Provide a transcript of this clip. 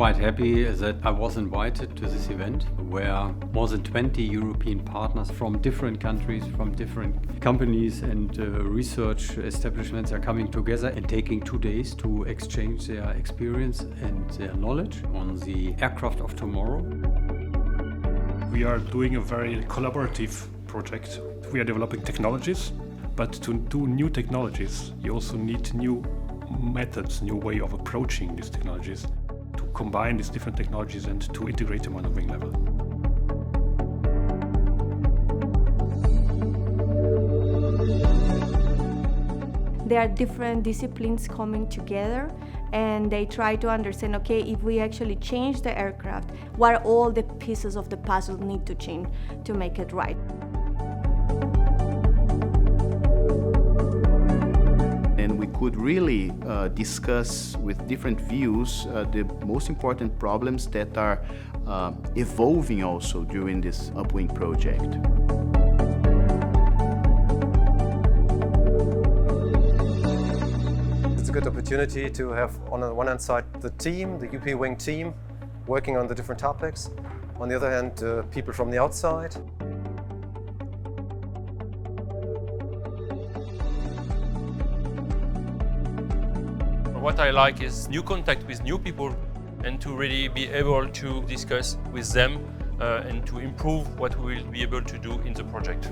quite happy that I was invited to this event where more than 20 European partners from different countries, from different companies and research establishments are coming together and taking 2 days to exchange their experience and their knowledge on the aircraft of tomorrow. We are doing a very collaborative project. We are developing technologies, but to do new technologies, you also need new methods, new way of approaching these technologies, to combine these different technologies and to integrate them on a wing level. There are different disciplines coming together and they try to understand, okay, if we actually change the aircraft, what are all the pieces of the puzzle need to change to make it right? And we could really discuss with different views the most important problems that are evolving also during this upwing project. It's a good opportunity to have, on the one hand side, the team, the UP Wing team, working on the different topics. On the other hand, people from the outside. What I like is new contact with new people and to really be able to discuss with them and to improve what we will be able to do in the project.